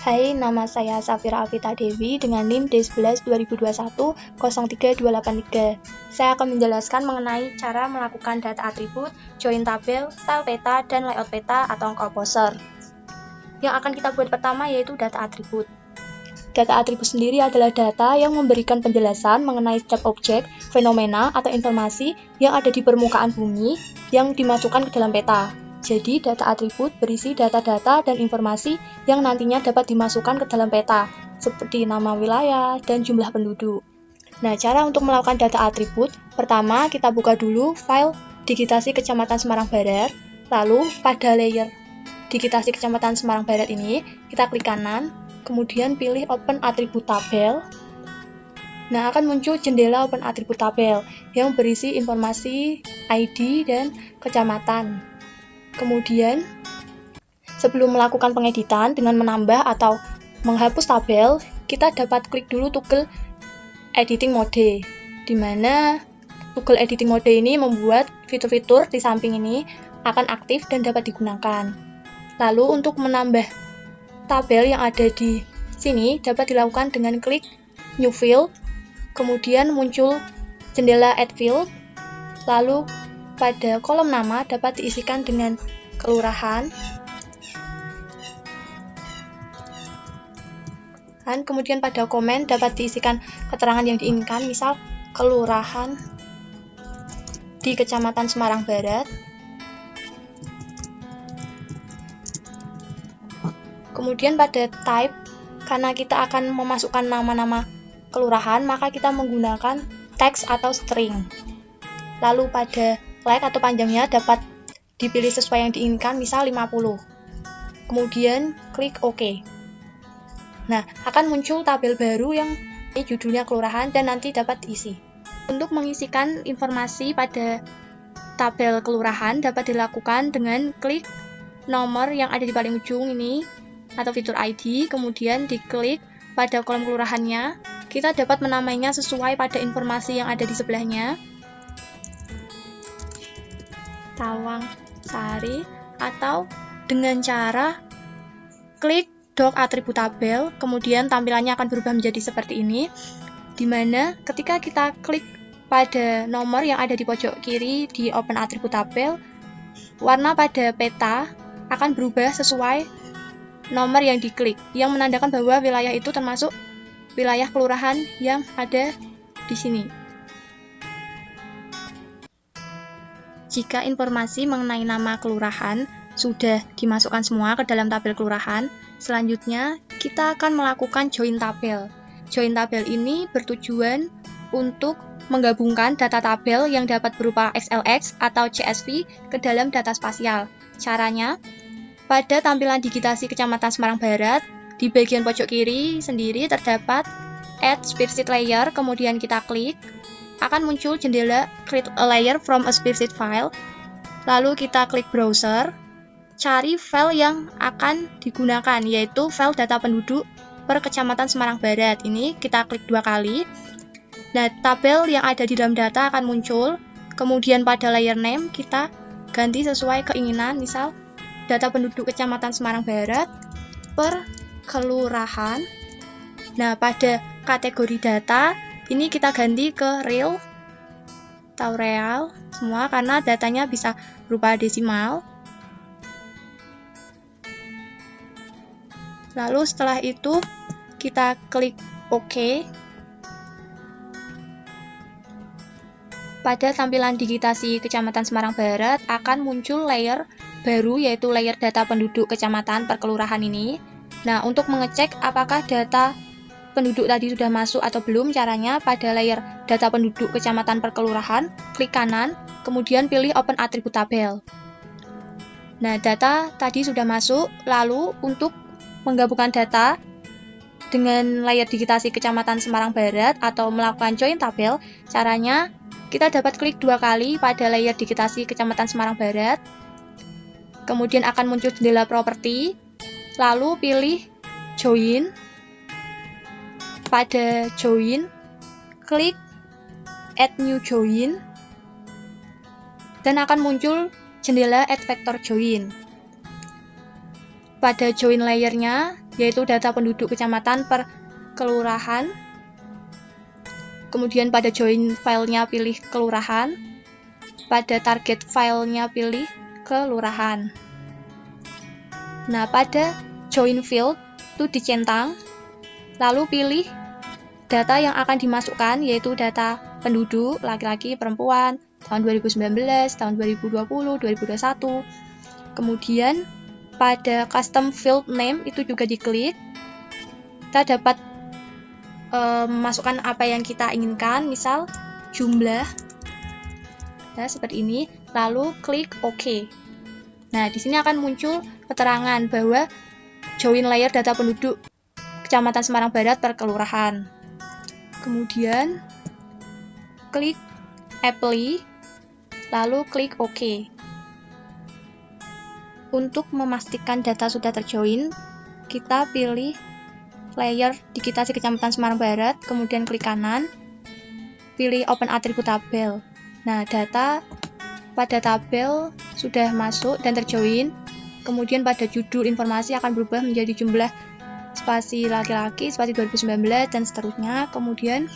Hai, nama saya Safira Afita Dewi dengan NIM D11 2021 03283. Saya akan menjelaskan mengenai cara melakukan data atribut, join tabel, style peta, dan layout peta atau composer. Yang akan kita buat pertama yaitu data atribut. Data atribut sendiri adalah data yang memberikan penjelasan mengenai setiap objek, fenomena, atau informasi yang ada di permukaan bumi yang dimasukkan ke dalam peta. Jadi, data atribut berisi data-data dan informasi yang nantinya dapat dimasukkan ke dalam peta, seperti nama wilayah dan jumlah penduduk. Nah, cara untuk melakukan data atribut, pertama kita buka dulu file digitasi Kecamatan Semarang Barat, lalu pada layer digitasi Kecamatan Semarang Barat ini, kita klik kanan, kemudian pilih Open Atribut Tabel. Nah, akan muncul jendela Open Atribut Tabel yang berisi informasi ID dan kecamatan. Kemudian, sebelum melakukan pengeditan dengan menambah atau menghapus tabel, kita dapat klik dulu toggle editing mode, di mana toggle editing mode ini membuat fitur-fitur di samping ini akan aktif dan dapat digunakan. Lalu untuk menambah tabel yang ada di sini dapat dilakukan dengan klik New Field, kemudian muncul jendela Add Field, lalu pada kolom nama dapat diisikan dengan kelurahan, dan kemudian pada komen dapat diisikan keterangan yang diinginkan, misal kelurahan di Kecamatan Semarang Barat. Kemudian pada type, karena kita akan memasukkan nama-nama kelurahan, maka kita menggunakan teks atau string. Lalu pada length atau panjangnya dapat dipilih sesuai yang diinginkan, misal 50. Kemudian klik OK. Nah, akan muncul tabel baru yang judulnya kelurahan dan nanti dapat diisi. Untuk mengisikan informasi pada tabel kelurahan dapat dilakukan dengan klik nomor yang ada di paling ujung ini atau fitur ID, kemudian diklik pada kolom kelurahannya. Kita dapat menamainya sesuai pada informasi yang ada di sebelahnya. Tawang Sari, atau dengan cara klik doc atribut tabel, kemudian tampilannya akan berubah menjadi seperti ini, di mana ketika kita klik pada nomor yang ada di pojok kiri di open atribut tabel, warna pada peta akan berubah sesuai nomor yang diklik, yang menandakan bahwa wilayah itu termasuk wilayah kelurahan yang ada di sini. Jika informasi mengenai nama kelurahan sudah dimasukkan semua ke dalam tabel kelurahan, selanjutnya kita akan melakukan join tabel. Join tabel ini bertujuan untuk menggabungkan data tabel yang dapat berupa XLX atau CSV ke dalam data spasial. Caranya, pada tampilan digitasi Kecamatan Semarang Barat, di bagian pojok kiri sendiri terdapat Add Spreadsheet Layer, kemudian kita klik, akan muncul jendela Create a Layer from a Spreadsheet File, lalu kita klik Browser, cari file yang akan digunakan, yaitu file data penduduk per Kecamatan Semarang Barat. Ini kita klik 2 kali. Nah, tabel yang ada di dalam data akan muncul, kemudian pada layer name kita ganti sesuai keinginan, misal data penduduk Kecamatan Semarang Barat per kelurahan. Nah, pada kategori data ini kita ganti ke real atau real semua karena datanya bisa berupa desimal. Lalu setelah itu kita klik OK. Pada tampilan digitasi Kecamatan Semarang Barat akan muncul layer baru, yaitu layer data penduduk kecamatan per kelurahan ini. Nah, untuk mengecek apakah data penduduk tadi sudah masuk atau belum, caranya pada layer data penduduk kecamatan per kelurahan, klik kanan, kemudian pilih Open Atribut Tabel. Nah, data tadi sudah masuk, lalu untuk menggabungkan data dengan layer digitasi Kecamatan Semarang Barat atau melakukan join tabel, caranya kita dapat klik 2 kali pada layer digitasi Kecamatan Semarang Barat, kemudian akan muncul jendela properti, lalu pilih join. Pada join, klik add new join, dan akan muncul jendela add vector join. Pada join layernya, yaitu data penduduk kecamatan per kelurahan. Kemudian pada join filenya pilih kelurahan, pada target filenya pilih kelurahan. Nah, pada join field itu dicentang, lalu pilih data yang akan dimasukkan, yaitu data penduduk, laki-laki, perempuan, tahun 2019, tahun 2020, 2021. Kemudian pada custom field name itu juga diklik. Kita dapat memasukkan apa yang kita inginkan, misal jumlah. Nah, seperti ini. Lalu klik OK. Nah, di sini akan muncul keterangan bahwa join layer data penduduk Kecamatan Semarang Barat per kelurahan. Kemudian klik Apply, lalu klik OK. Untuk memastikan data sudah terjoin, kita pilih layer digitasi Kecamatan Semarang Barat, kemudian klik kanan, pilih Open Attribute Tabel. Nah, data pada tabel sudah masuk dan terjoin, kemudian pada judul informasi akan berubah menjadi jumlah spasi laki-laki, spasi 2019, dan seterusnya. Kemudian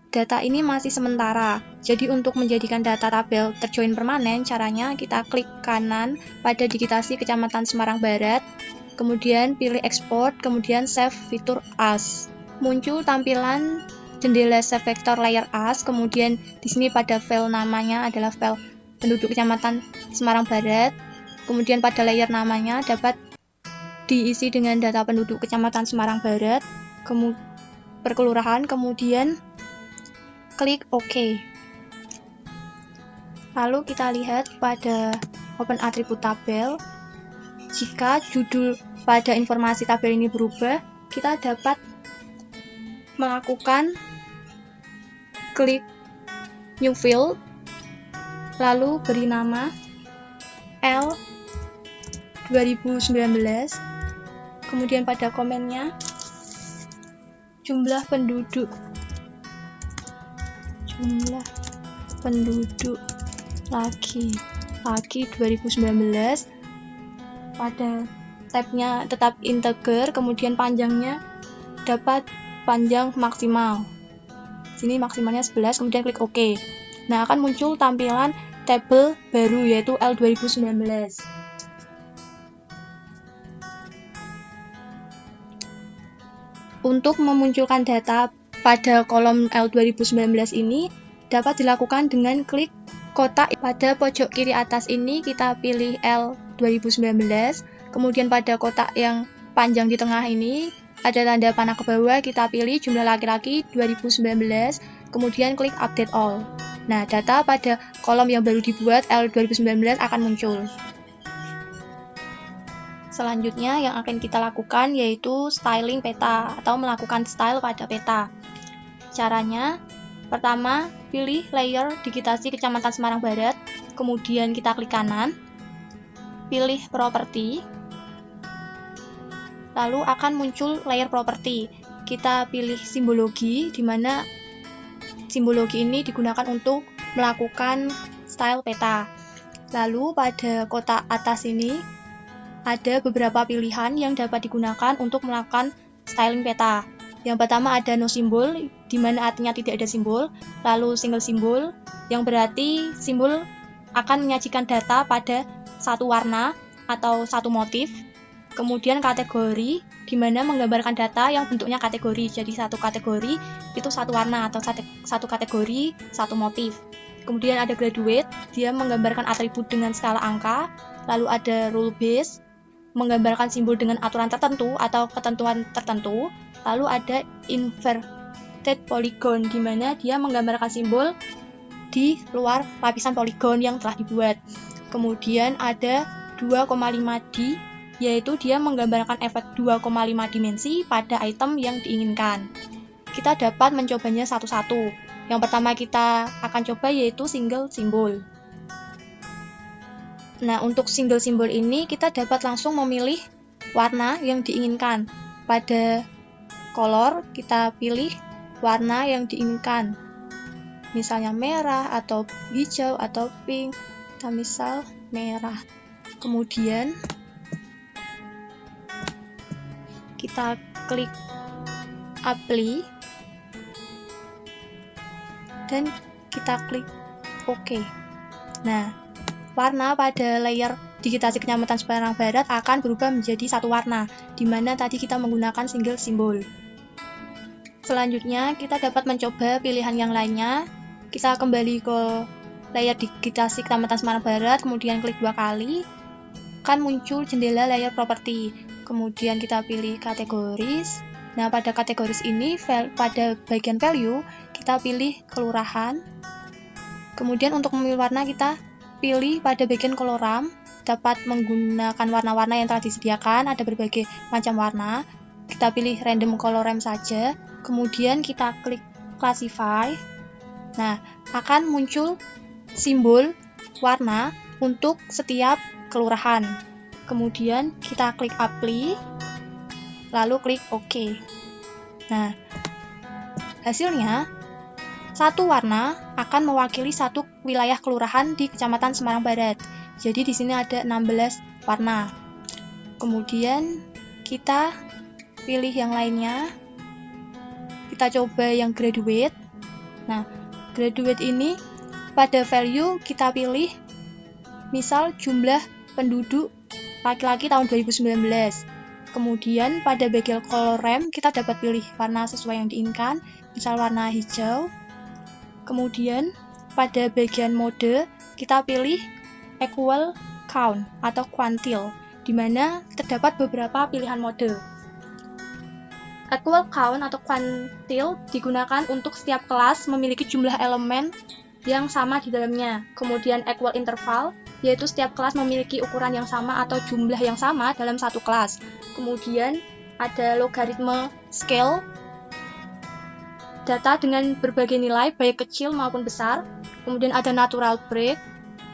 data ini masih sementara, jadi untuk menjadikan data tabel terjoin permanen, caranya kita klik kanan pada digitasi Kecamatan Semarang Barat, kemudian pilih export, kemudian save fitur as. Muncul tampilan jendela save vector layer as, kemudian di sini pada file namanya adalah file penduduk Kecamatan Semarang Barat, kemudian pada layer namanya dapat diisi dengan data penduduk Kecamatan Semarang Barat, per kelurahan, kemudian klik OK. Lalu kita lihat pada Open Attribute Tabel, jika judul pada informasi tabel ini berubah, kita dapat melakukan klik New Field, lalu beri nama L 2019, kemudian pada komennya jumlah penduduk laki-laki 2019, pada tabnya tetap integer, kemudian panjangnya dapat panjang maksimal. Sini maksimalnya 11, kemudian klik OK. Nah, akan muncul tampilan tabel baru yaitu L 2019. Untuk memunculkan data pada kolom L 2019 ini dapat dilakukan dengan klik kotak pada pojok kiri atas ini, kita pilih L 2019, kemudian pada kotak yang panjang di tengah ini ada tanda panah ke bawah, kita pilih jumlah laki-laki 2019, kemudian klik update all. Nah, data pada kolom yang baru dibuat L 2019 akan muncul. Selanjutnya yang akan kita lakukan yaitu styling peta atau melakukan style pada peta. Caranya, pertama pilih layer digitasi Kecamatan Semarang Barat, kemudian kita klik kanan, pilih properti, lalu akan muncul layer properti. Kita pilih simbologi, di mana simbologi ini digunakan untuk melakukan style peta. Lalu pada kotak atas ini ada beberapa pilihan yang dapat digunakan untuk melakukan styling peta. Yang pertama ada no simbol, di mana artinya tidak ada simbol. Lalu single simbol, yang berarti simbol akan menyajikan data pada satu warna atau satu motif. Kemudian kategori, di mana menggambarkan data yang bentuknya kategori. Jadi satu kategori itu satu warna atau satu kategori, satu motif. Kemudian ada graduate, dia menggambarkan atribut dengan skala angka. Lalu ada rule base, menggambarkan simbol dengan aturan tertentu atau ketentuan tertentu. Lalu ada inverted polygon, di mana dia menggambarkan simbol di luar lapisan poligon yang telah dibuat. Kemudian ada 2,5D, yaitu dia menggambarkan efek 2,5 dimensi pada item yang diinginkan. Kita dapat mencobanya satu-satu. Yang pertama kita akan coba yaitu single simbol. Nah, untuk single simbol ini kita dapat langsung memilih warna yang diinginkan. Pada color kita pilih warna yang diinginkan. Misalnya merah atau hijau atau pink. Kita misal merah. Kemudian kita klik apply dan kita klik OK. Nah, warna pada layer digitasi Kecamatan Semarang Barat akan berubah menjadi satu warna, di mana tadi kita menggunakan single simbol. Selanjutnya, kita dapat mencoba pilihan yang lainnya. Kita kembali ke layer digitasi Kecamatan Semarang Barat, kemudian klik 2 kali, akan muncul jendela layer properti. Kemudian kita pilih kategoris. Nah, pada kategoris ini, pada bagian value, kita pilih kelurahan. Kemudian untuk memilih warna, kita pilih pada bagian koloram, dapat menggunakan warna-warna yang telah disediakan, ada berbagai macam warna. Kita pilih random coloram saja, kemudian kita klik classify. Nah, akan muncul simbol warna untuk setiap kelurahan. Kemudian kita klik apply, lalu klik OK. Nah, hasilnya satu warna akan mewakili satu wilayah kelurahan di Kecamatan Semarang Barat. Jadi di sini ada 16 warna. Kemudian kita pilih yang lainnya. Kita coba yang graduate. Nah, graduate ini pada value kita pilih misal jumlah penduduk laki-laki tahun 2019. Kemudian pada bagian coloram kita dapat pilih warna sesuai yang diinginkan, misal warna hijau. Kemudian pada bagian mode kita pilih equal count atau quantile, di mana terdapat beberapa pilihan mode. Equal count atau quantile digunakan untuk setiap kelas memiliki jumlah elemen yang sama di dalamnya. Kemudian equal interval, yaitu setiap kelas memiliki ukuran yang sama atau jumlah yang sama dalam satu kelas. Kemudian ada logaritma scale, data dengan berbagai nilai baik kecil maupun besar. Kemudian ada natural break,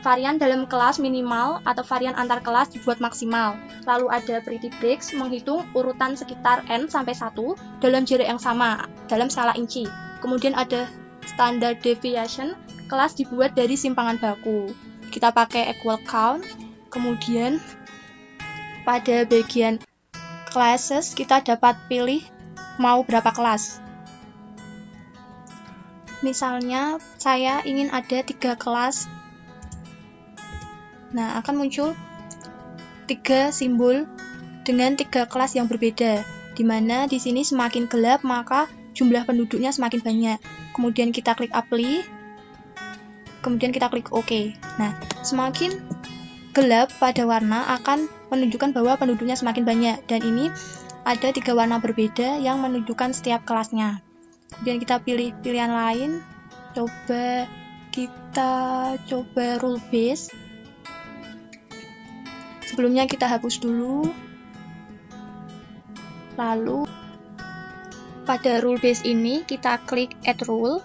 varian dalam kelas minimal atau varian antar kelas dibuat maksimal. Lalu ada pretty breaks, menghitung urutan sekitar n sampai 1 dalam jarak yang sama dalam skala inci. Kemudian ada standard deviation, kelas dibuat dari simpangan baku. Kita pakai equal count. Kemudian pada bagian classes kita dapat pilih mau berapa kelas. Misalnya saya ingin ada 3 kelas. Nah, akan muncul 3 simbol dengan 3 kelas yang berbeda, di mana di sini semakin gelap maka jumlah penduduknya semakin banyak. Kemudian kita klik apply, kemudian kita klik OK. Nah, semakin gelap pada warna akan menunjukkan bahwa penduduknya semakin banyak, dan ini ada 3 warna berbeda yang menunjukkan setiap kelasnya. Kemudian kita pilih pilihan lain, kita coba rule base. Sebelumnya kita hapus dulu. Lalu pada rule base ini kita klik add rule.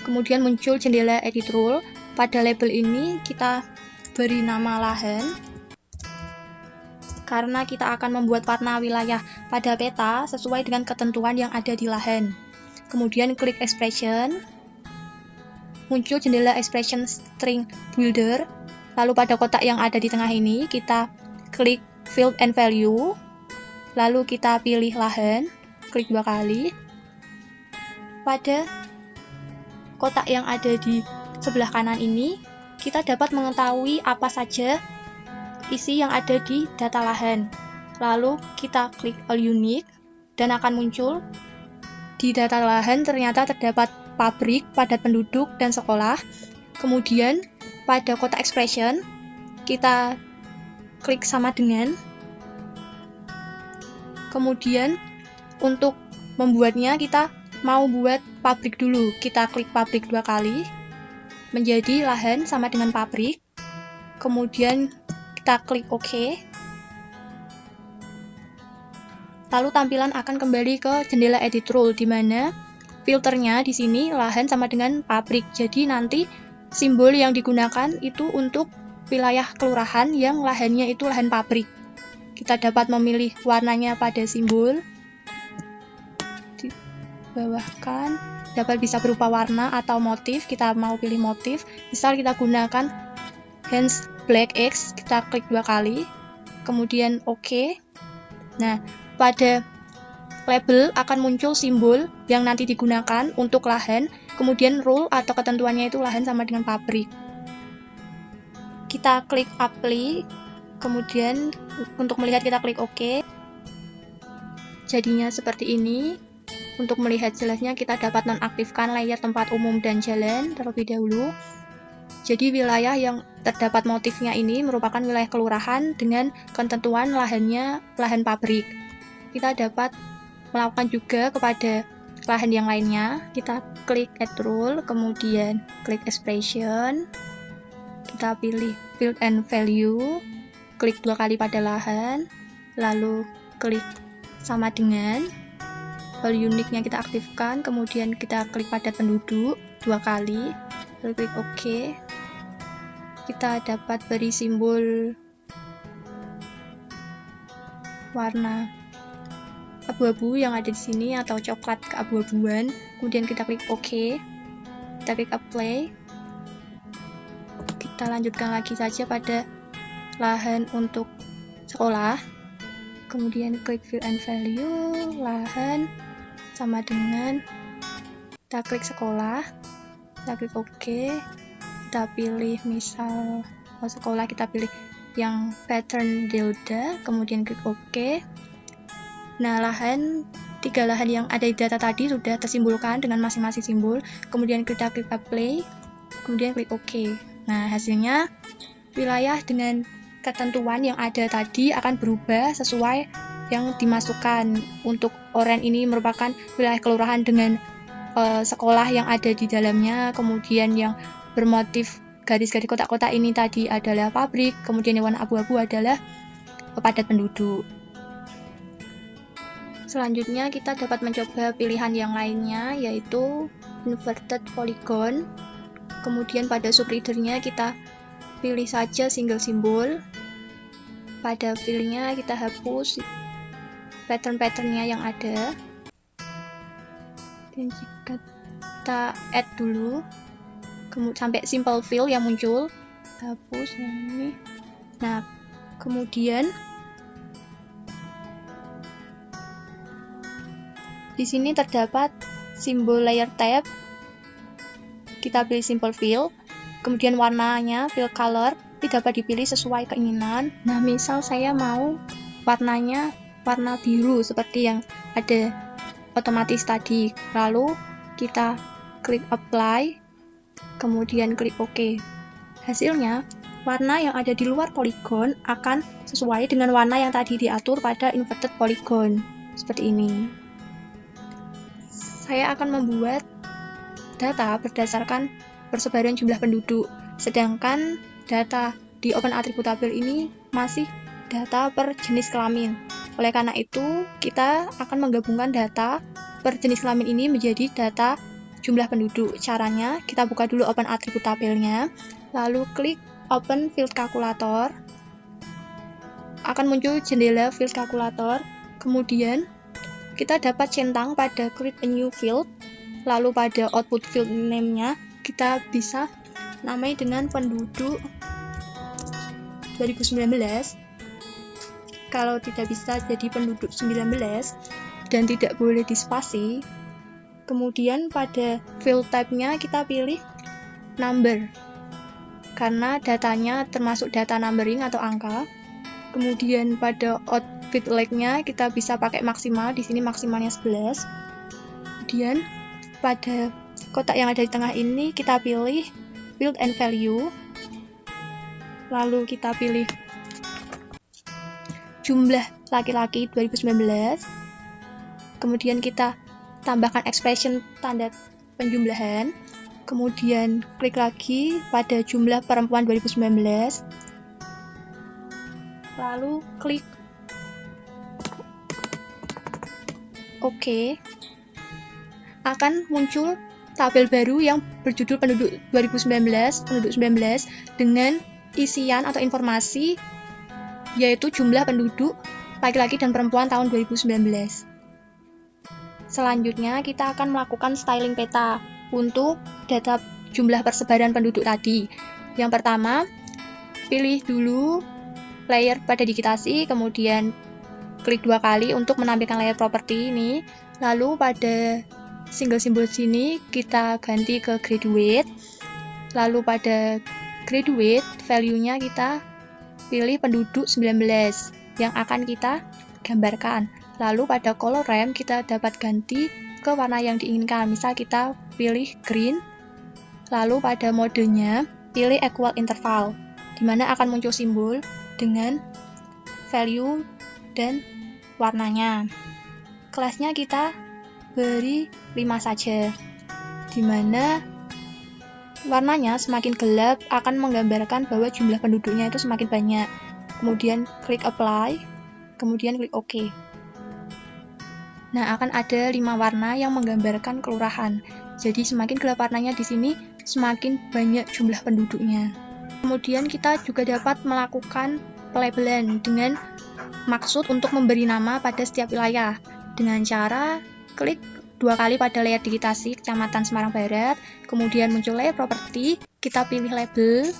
Kemudian muncul jendela edit rule. Pada label ini kita beri nama lahan, karena kita akan membuat warna wilayah pada peta sesuai dengan ketentuan yang ada di lahan. Kemudian klik expression, muncul jendela expression string builder. Lalu pada kotak yang ada di tengah ini kita klik field and value, lalu kita pilih lahan, klik 2 kali. Pada kotak yang ada di sebelah kanan ini kita dapat mengetahui apa saja isi yang ada di data lahan. Lalu kita klik all unique dan akan muncul di data lahan ternyata terdapat pabrik, padat penduduk, dan sekolah. Kemudian pada kotak expression kita klik sama dengan. Kemudian untuk membuatnya kita mau buat pabrik dulu. Kita klik pabrik 2 kali, menjadi lahan sama dengan pabrik. Kemudian kita klik OK. Lalu tampilan akan kembali ke jendela edit rule, di mana filternya di sini lahan sama dengan pabrik. Jadi nanti simbol yang digunakan itu untuk wilayah kelurahan yang lahannya itu lahan pabrik. Kita dapat memilih warnanya pada simbol. Dibawahkan dapat bisa berupa warna atau motif. Kita mau pilih motif. Misal kita gunakan hands black X, kita klik 2 kali. Kemudian OK. Nah, pada label akan muncul simbol yang nanti digunakan untuk lahan, kemudian rule atau ketentuannya itu lahan sama dengan pabrik. Kita klik apply, kemudian untuk melihat kita klik OK. Jadinya seperti ini. Untuk melihat jelasnya kita dapat nonaktifkan layer tempat umum dan jalan terlebih dahulu. Jadi wilayah yang terdapat motifnya ini merupakan wilayah kelurahan dengan ketentuan lahannya lahan pabrik. Kita dapat melakukan juga kepada lahan yang lainnya. Kita klik add rule, kemudian klik expression. Kita pilih field and value, klik 2 kali pada lahan, lalu klik sama dengan. Value unique-nya kita aktifkan, kemudian kita klik pada penduduk 2 kali, lalu klik OK. Kita dapat beri simbol warna abu-abu yang ada di sini atau coklat keabu-abuan, kemudian kita klik OK. Kita klik apply. Kita lanjutkan lagi saja pada lahan untuk sekolah. Kemudian klik fill and value, lahan sama dengan, kita klik sekolah, kita klik OK, kita pilih misal sekolah, kita pilih yang pattern delta, kemudian klik OK. Nah, 3 lahan yang ada di data tadi sudah tersimbolkan dengan masing-masing simbol, kemudian kita klik apply, kemudian klik OK. Nah, hasilnya wilayah dengan ketentuan yang ada tadi akan berubah sesuai yang dimasukkan. Untuk oranye ini merupakan wilayah kelurahan dengan sekolah yang ada di dalamnya, kemudian yang bermotif garis-garis kotak-kotak ini tadi adalah pabrik, kemudian yang warna abu-abu adalah padat penduduk. Selanjutnya kita dapat mencoba pilihan yang lainnya, yaitu inverted polygon. Kemudian pada subreader-nya kita pilih saja single symbol. Pada fill-nya kita hapus pattern-patternnya yang ada. Dan jika kita add dulu sampai simple fill yang muncul, hapus yang ini. Nah, kemudian di sini terdapat simbol layer tab. Kita pilih simple fill, kemudian warnanya fill color dapat dipilih sesuai keinginan. Nah, misal saya mau warnanya warna biru seperti yang ada otomatis tadi. Lalu kita klik apply, kemudian klik OK. Hasilnya, warna yang ada di luar poligon akan sesuai dengan warna yang tadi diatur pada inverted polygon. Seperti ini. Saya akan membuat data berdasarkan persebaran jumlah penduduk, sedangkan data di Open Attribute Table ini masih data per jenis kelamin. Oleh karena itu, kita akan menggabungkan data per jenis kelamin ini menjadi data jumlah penduduk. Caranya, kita buka dulu Open Attribute Table-nya, lalu klik Open Field Calculator. Akan muncul jendela Field Calculator. Kemudian, kita dapat centang pada Create a New Field, lalu pada Output Field Name-nya, kita bisa namai dengan penduduk 2019. Kalau tidak bisa jadi penduduk 19 dan tidak boleh dispasi. Kemudian pada field type-nya kita pilih number karena datanya termasuk data numbering atau angka. Kemudian pada output leg-nya kita bisa pakai maksimal, di sini maksimalnya 11. Kemudian pada kotak yang ada di tengah ini kita pilih field and value. Lalu kita pilih jumlah laki-laki 2019. Kemudian kita tambahkan expression tanda penjumlahan. Kemudian klik lagi pada jumlah perempuan 2019. Lalu klik OK. Akan muncul tabel baru yang berjudul penduduk 2019, penduduk 19 dengan isian atau informasi yaitu jumlah penduduk laki-laki dan perempuan tahun 2019. Selanjutnya kita akan melakukan styling peta untuk data jumlah persebaran penduduk tadi. Yang pertama, pilih dulu layer pada digitasi, kemudian klik 2 kali untuk menampilkan layer properti ini. Lalu pada single symbol sini kita ganti ke graduate. Lalu pada graduate value-nya kita pilih penduduk 19 yang akan kita gambarkan. Lalu pada color ramp kita dapat ganti ke warna yang diinginkan. Misal kita pilih green. Lalu pada modenya pilih equal interval, di mana akan muncul simbol dengan value dan warnanya. Kelasnya kita beri 5 saja, di mana warnanya semakin gelap akan menggambarkan bahwa jumlah penduduknya itu semakin banyak. Kemudian klik apply, kemudian klik OK. Nah, akan ada 5 warna yang menggambarkan kelurahan. Jadi semakin gelap warnanya di sini, semakin banyak jumlah penduduknya. Kemudian kita juga dapat melakukan pelabelan dengan maksud untuk memberi nama pada setiap wilayah dengan cara klik 2 kali pada layer digitasi Kecamatan Semarang Barat, kemudian muncul layer properti, kita pilih label.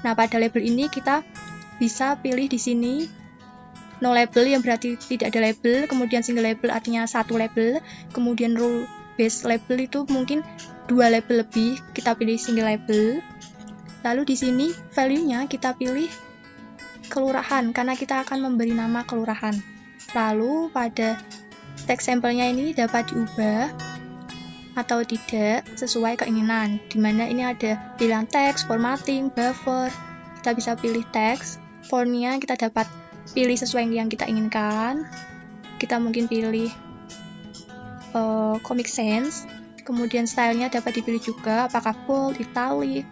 Nah, pada label ini kita bisa pilih di sini no label yang berarti tidak ada label, kemudian single label artinya 1 label, kemudian rule based label itu mungkin 2 label lebih, kita pilih single label. Lalu di sini value-nya kita pilih kelurahan karena kita akan memberi nama kelurahan. Lalu pada teks sampelnya ini dapat diubah atau tidak sesuai keinginan, dimana ini ada pilihan teks, formatting, buffer. Kita bisa pilih teks, fontnya kita dapat pilih sesuai yang kita inginkan. Kita mungkin pilih Comic Sans, kemudian stylenya dapat dipilih juga apakah bold, italic,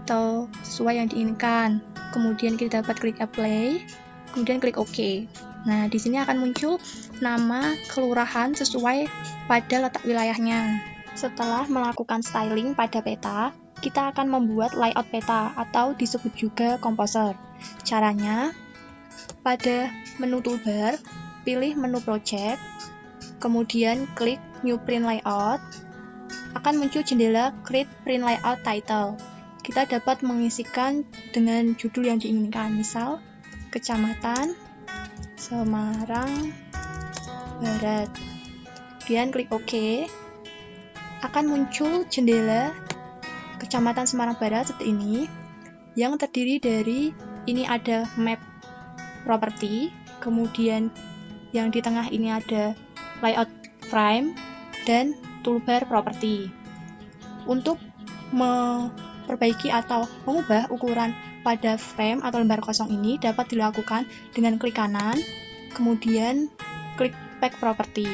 atau sesuai yang diinginkan. Kemudian kita dapat klik apply, kemudian klik OK. Nah, di sini akan muncul nama kelurahan sesuai pada letak wilayahnya. Setelah melakukan styling pada peta, kita akan membuat layout peta atau disebut juga composer. Caranya, pada menu toolbar, pilih menu project, kemudian klik new print layout, akan muncul jendela create print layout title. Kita dapat mengisikan dengan judul yang diinginkan, misal Kecamatan Semarang Barat. Kemudian klik OK. Akan muncul jendela Kecamatan Semarang Barat seperti ini, yang terdiri dari ini ada map property, kemudian yang di tengah ini ada layout frame dan toolbar property. Untuk memperbaiki atau mengubah ukuran pada frame atau lembar kosong ini dapat dilakukan dengan klik kanan, kemudian klik pack property.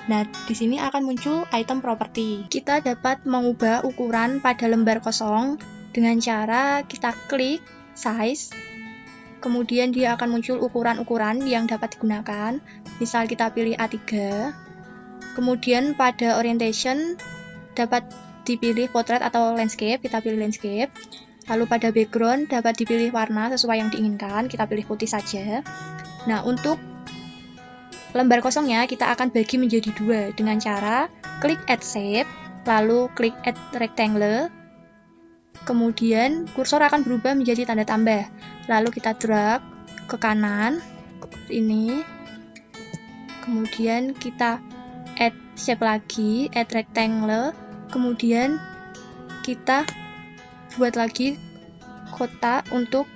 Nah, di sini akan muncul item property. Kita dapat mengubah ukuran pada lembar kosong dengan cara kita klik size, kemudian dia akan muncul ukuran-ukuran yang dapat digunakan. Misal kita pilih A3, kemudian pada orientation dapat dipilih portrait atau landscape, kita pilih landscape. Lalu pada background dapat dipilih warna sesuai yang diinginkan, kita pilih putih saja. Nah, untuk lembar kosongnya kita akan bagi menjadi 2 dengan cara klik add shape, lalu klik add rectangle, kemudian kursor akan berubah menjadi tanda tambah. Lalu kita drag ke kanan, ini, kemudian kita add shape lagi, add rectangle, kemudian kita buat lagi kotak untuk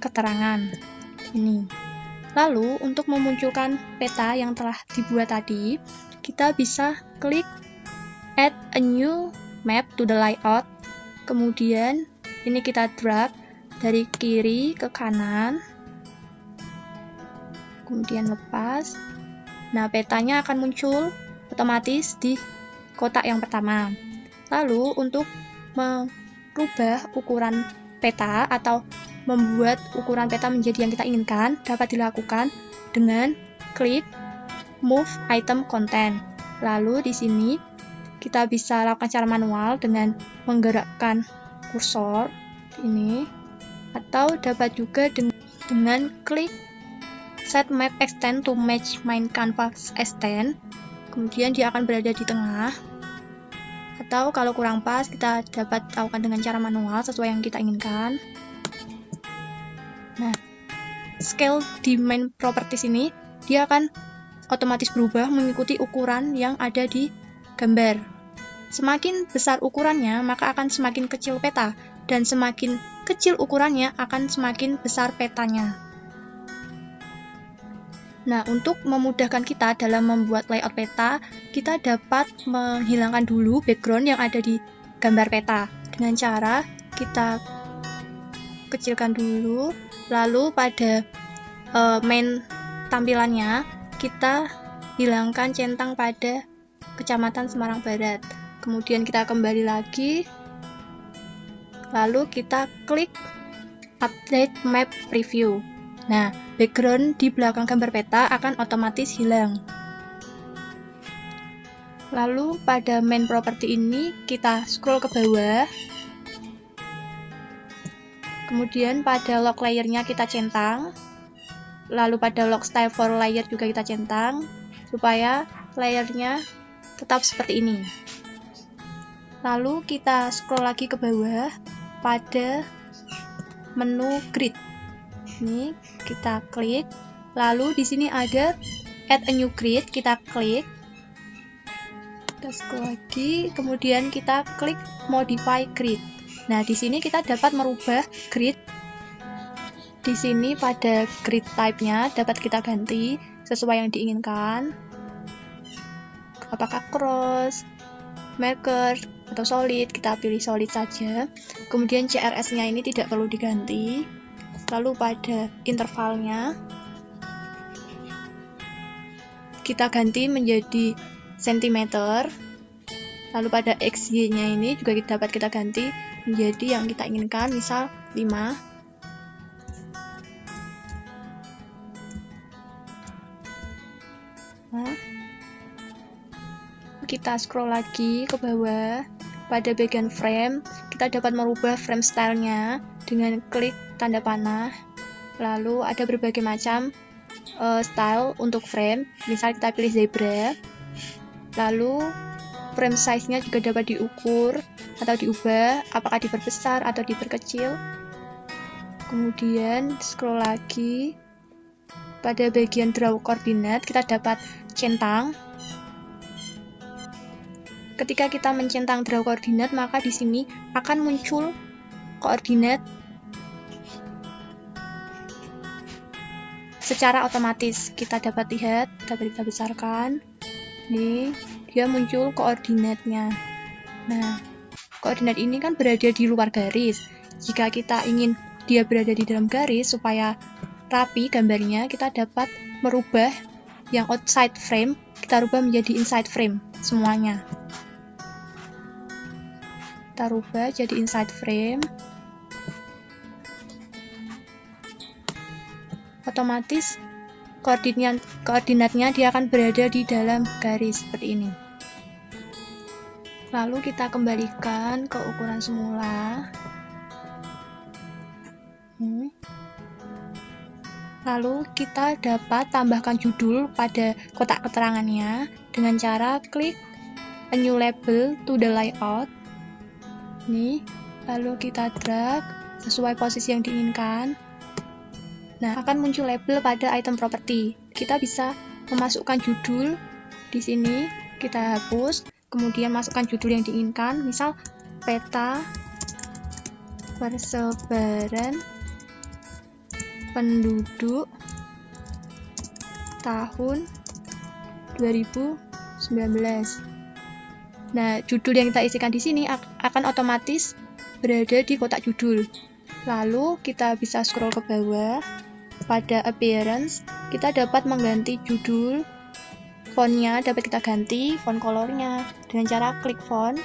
keterangan ini. Lalu untuk memunculkan peta yang telah dibuat tadi, kita bisa klik add a new map to the layout, kemudian ini kita drag dari kiri ke kanan, kemudian lepas. Nah, petanya akan muncul otomatis di kotak yang pertama. Lalu untuk merubah ukuran peta atau membuat ukuran peta menjadi yang kita inginkan dapat dilakukan dengan klik move item content. Lalu di sini kita bisa lakukan secara manual dengan menggerakkan kursor ini, atau dapat juga dengan klik set map extend to match main canvas extend, kemudian dia akan berada di tengah. Atau kalau kurang pas, kita dapat lakukan dengan cara manual sesuai yang kita inginkan. Nah, scale di main properties ini dia akan otomatis berubah mengikuti ukuran yang ada di gambar. Semakin besar ukurannya, maka akan semakin kecil peta, dan semakin kecil ukurannya akan semakin besar petanya. Nah, untuk memudahkan kita dalam membuat layout peta, kita dapat menghilangkan dulu background yang ada di gambar peta dengan cara kita kecilkan dulu, lalu pada main tampilannya kita hilangkan centang pada Kecamatan Semarang Barat. Kemudian kita kembali lagi, lalu kita klik Update Map Preview. Nah, background di belakang gambar peta akan otomatis hilang. Lalu pada main property ini kita scroll ke bawah. Kemudian pada lock layernya kita centang. Lalu pada lock style for layer juga kita centang supaya layernya tetap seperti ini. Lalu kita scroll lagi ke bawah pada menu grid. Ini kita klik, lalu di sini ada add a new grid, kita klik, kita scroll lagi, kemudian kita klik modify grid. Nah, di sini kita dapat merubah grid. Di sini pada grid type-nya dapat kita ganti sesuai yang diinginkan. Apakah cross, marker, atau solid, kita pilih solid saja. Kemudian CRS-nya ini tidak perlu diganti. Lalu pada intervalnya kita ganti menjadi cm. Lalu pada XY-nya ini juga dapat kita ganti menjadi yang kita inginkan, misal 5. Nah, kita scroll lagi ke bawah. Pada bagian frame, kita dapat merubah frame style-nya dengan klik tanda panah. Lalu ada berbagai macam style untuk frame. Misal kita pilih zebra. Lalu frame size-nya juga dapat diukur atau diubah, apakah diperbesar atau diperkecil. Kemudian scroll lagi. Pada bagian draw coordinate, kita dapat centang. Ketika kita mencentang draw koordinat, maka di sini akan muncul koordinat secara otomatis. Kita dapat lihat, dapat kita besarkan. Nih, dia muncul koordinatnya. Nah, koordinat ini kan berada di luar garis. Jika kita ingin dia berada di dalam garis supaya rapi gambarnya, kita dapat merubah yang outside frame, kita rubah menjadi inside frame semuanya. Kita rubah jadi inside frame. Otomatis koordinatnya dia akan berada di dalam garis seperti ini. Lalu kita kembalikan ke ukuran semula. Lalu kita dapat tambahkan judul pada kotak keterangannya dengan cara klik a new label to the layout. Nih, lalu kita drag sesuai posisi yang diinginkan. Nah, akan muncul label pada item property. Kita bisa memasukkan judul di sini, kita hapus, kemudian masukkan judul yang diinginkan, misal peta persebaran penduduk tahun 2019. Nah, judul yang kita isikan di sini akan otomatis berada di kotak judul. Lalu kita bisa scroll ke bawah. Pada appearance, kita dapat mengganti judul. Fontnya dapat kita ganti, font colornya. Dengan cara klik font,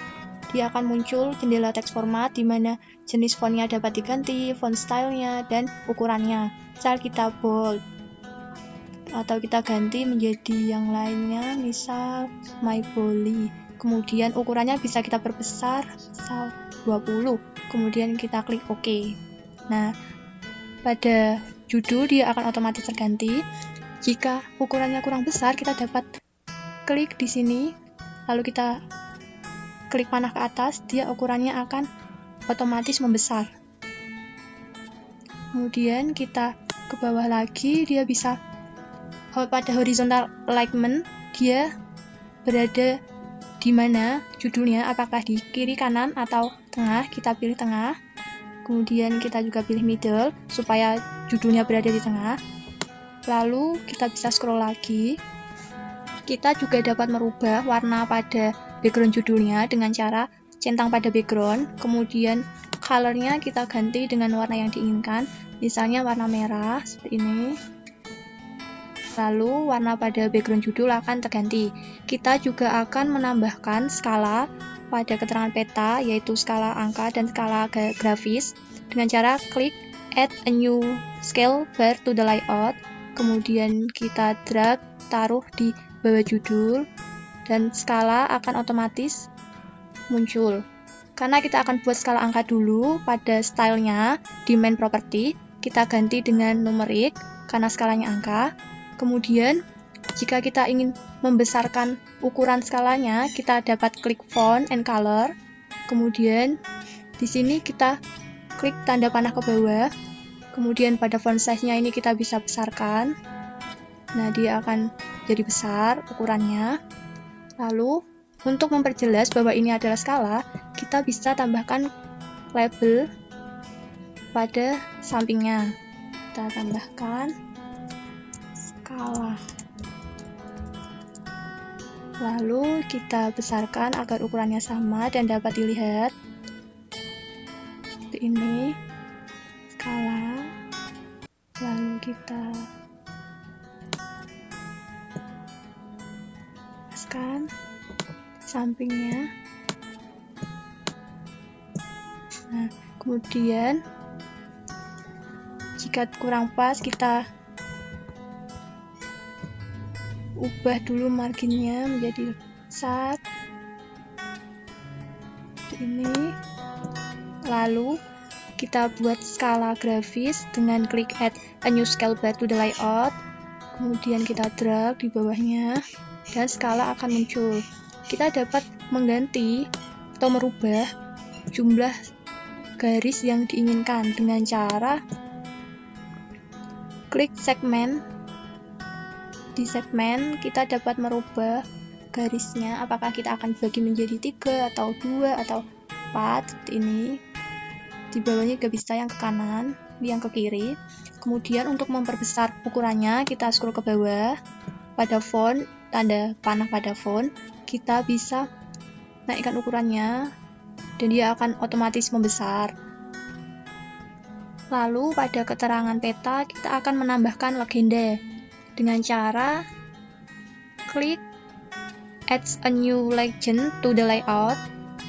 dia akan muncul jendela teks format di mana jenis fontnya dapat diganti, font stylenya, dan ukurannya. Misal kita bold, atau kita ganti menjadi yang lainnya, misal my Bolly. Kemudian ukurannya bisa kita perbesar, misal 20. Kemudian kita klik OK. Nah, pada judul dia akan otomatis terganti. Jika ukurannya kurang besar, kita dapat klik di sini, lalu kita klik panah ke atas, dia ukurannya akan otomatis membesar. Kemudian kita ke bawah lagi, dia bisa pada horizontal alignment dia berada di mana judulnya, apakah di kiri, kanan, atau tengah. Kita pilih tengah. Kemudian kita juga pilih middle supaya judulnya berada di tengah. Lalu kita bisa scroll lagi. Kita juga dapat merubah warna pada background judulnya dengan cara centang pada background. Kemudian colornya kita ganti dengan warna yang diinginkan. Misalnya warna merah seperti ini. Lalu warna pada background judul akan terganti. Kita juga akan menambahkan skala pada keterangan peta, yaitu skala angka dan skala grafis, dengan cara klik add a new scale bar to the layout. Kemudian kita drag taruh di bawah judul dan skala akan otomatis muncul. Karena kita akan buat skala angka dulu pada stylenya di main property, kita ganti dengan numerik karena skalanya angka. Kemudian jika kita ingin membesarkan ukuran skalanya, kita dapat klik font and color. Kemudian di sini kita klik tanda panah ke bawah. Kemudian pada font size-nya ini kita bisa besarkan. Nah, dia akan jadi besar ukurannya. Lalu untuk memperjelas bahwa ini adalah skala, kita bisa tambahkan label pada sampingnya. Kita tambahkan skala. Lalu kita besarkan agar ukurannya sama dan dapat dilihat. Seperti ini. Skala. Lalu kita paskan sampingnya. Nah, kemudian jika kurang pas, kita ubah dulu marginnya menjadi besar seperti ini. Lalu kita buat skala grafis dengan klik add a new scale bar to the layout. Kemudian kita drag di bawahnya dan skala akan muncul. Kita dapat mengganti atau merubah jumlah garis yang diinginkan dengan cara klik segmen. Di segmen kita dapat merubah garisnya, apakah kita akan bagi menjadi 3 atau 2 atau 4 seperti ini. Di bawahnya juga bisa yang ke kanan, yang ke kiri. Kemudian untuk memperbesar ukurannya, kita scroll ke bawah pada font, tanda panah pada font, kita bisa naikkan ukurannya dan dia akan otomatis membesar. Lalu pada keterangan peta kita akan menambahkan legenda dengan cara klik add a new legend to the layout.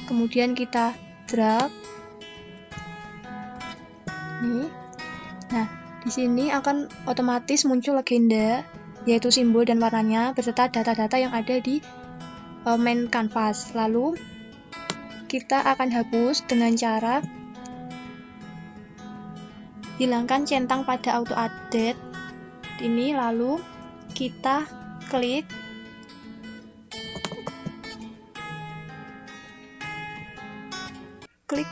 Kemudian kita drag. Nih. Nah, di sini akan otomatis muncul legenda, yaitu simbol dan warnanya beserta data-data yang ada di main canvas. Lalu kita akan hapus dengan cara hilangkan centang pada auto update ini. Lalu kita klik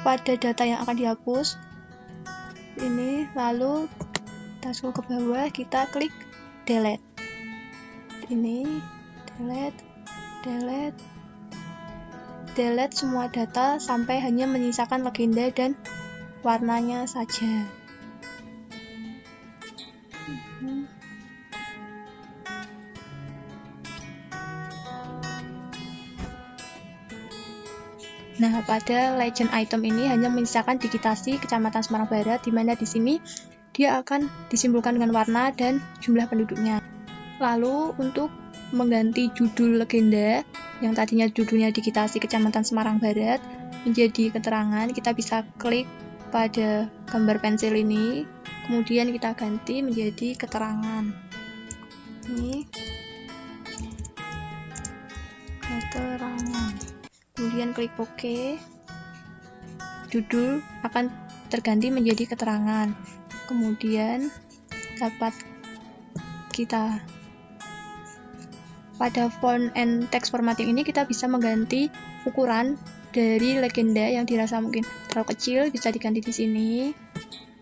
pada data yang akan dihapus ini, lalu kita scroll ke bawah, kita klik delete ini, delete semua data sampai hanya menyisakan legenda dan warnanya saja. Nah, pada legend item ini hanya menyisakan digitasi Kecamatan Semarang Barat, di mana di sini dia akan disimbolkan dengan warna dan jumlah penduduknya. Lalu untuk mengganti judul legenda yang tadinya judulnya digitasi Kecamatan Semarang Barat menjadi keterangan, kita bisa klik pada gambar pensil ini, kemudian kita ganti menjadi keterangan. Ini keterangan. Kemudian klik OK. Judul akan terganti menjadi keterangan. Kemudian dapat kita pada font and text formatting ini kita bisa mengganti ukuran dari legenda yang dirasa mungkin terlalu kecil, bisa diganti di sini.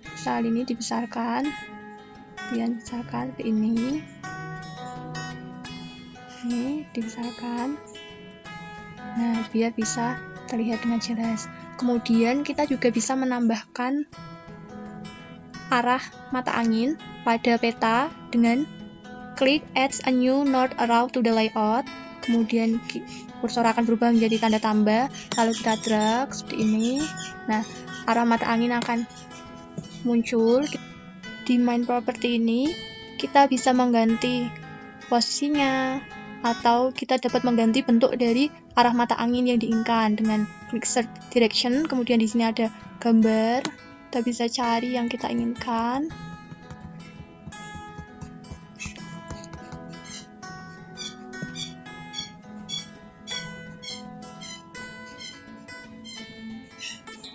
Misal ini dibesarkan, kemudian besarkan ke ini. Ini dibesarkan. Nah, biar bisa terlihat dengan jelas. Kemudian kita juga bisa menambahkan arah mata angin pada peta dengan klik Add a new node around to the layout. Kemudian kursor akan berubah menjadi tanda tambah, lalu kita drag seperti ini. Nah, arah mata angin akan muncul. Di main property ini kita bisa mengganti posisinya, atau kita dapat mengganti bentuk dari arah mata angin yang diinginkan dengan klik search direction. Kemudian di sini ada gambar, kita bisa cari yang kita inginkan.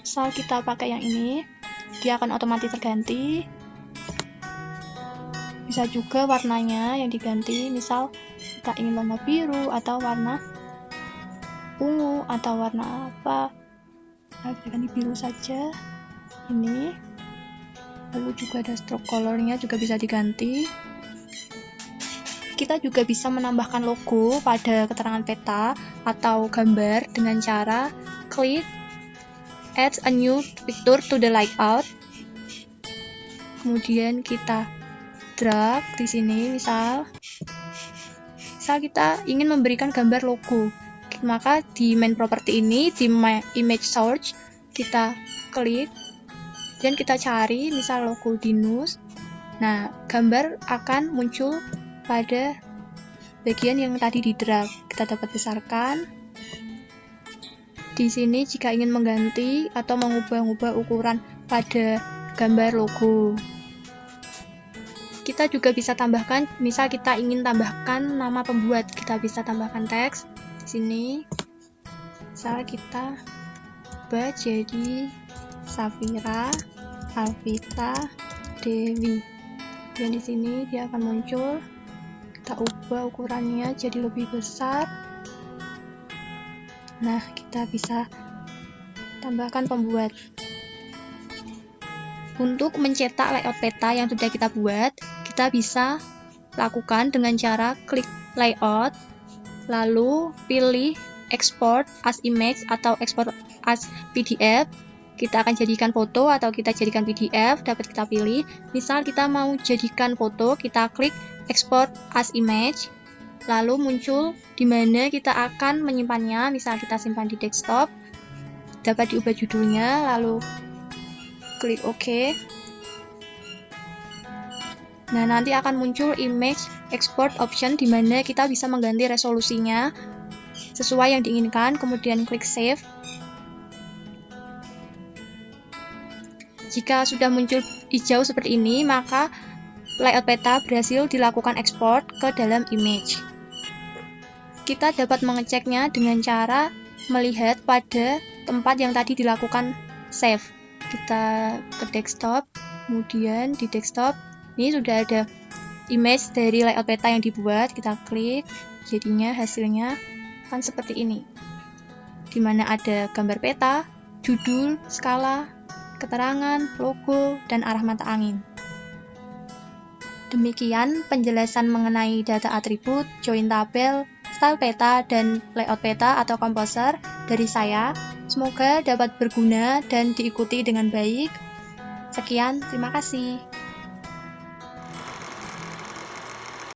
Misal kita pakai yang ini, dia akan otomatis terganti. Bisa juga warnanya yang diganti, misal kita ingin warna biru atau warna ungu atau warna apa. Nah, kita ganti biru saja ini. Lalu juga ada stroke colornya juga bisa diganti. Kita juga bisa menambahkan logo pada keterangan peta atau gambar dengan cara klik Add a new picture to the layout. Kemudian kita drag di sini, misal kita ingin memberikan gambar logo, maka di main property ini, di my image search, kita klik dan kita cari misal logo Dinus. Nah, gambar akan muncul pada bagian yang tadi di drag. Kita dapat besarkan. Di sini jika ingin mengganti atau mengubah-ubah ukuran pada gambar logo, kita juga bisa tambahkan, misal kita ingin tambahkan nama pembuat, kita bisa tambahkan teks di sini. Misal kita ubah jadi Safira Alvita Dewi. Dan di sini dia akan muncul. Kita ubah ukurannya jadi lebih besar. Nah, kita bisa tambahkan pembuat. Untuk mencetak layout peta yang sudah kita buat, kita bisa lakukan dengan cara klik layout, lalu pilih export as image atau export as PDF. Kita akan jadikan foto atau kita jadikan PDF, dapat kita pilih. Misal kita mau jadikan foto, kita klik export as image, lalu muncul di mana kita akan menyimpannya. Misal kita simpan di desktop, dapat diubah judulnya, lalu klik OK. Nah, nanti akan muncul image export option di mana kita bisa mengganti resolusinya sesuai yang diinginkan, kemudian klik save. Jika sudah muncul hijau seperti ini, maka layout peta berhasil dilakukan ekspor ke dalam image. Kita dapat mengeceknya dengan cara melihat pada tempat yang tadi dilakukan save. Kita ke desktop, kemudian di desktop ini sudah ada image dari layout peta yang dibuat. Kita klik, jadinya hasilnya akan seperti ini, di mana ada gambar peta, judul, skala, keterangan, logo, dan arah mata angin. Demikian penjelasan mengenai data atribut, join tabel, style peta, dan layout peta atau composer dari saya. Semoga dapat berguna dan diikuti dengan baik. Sekian, terima kasih.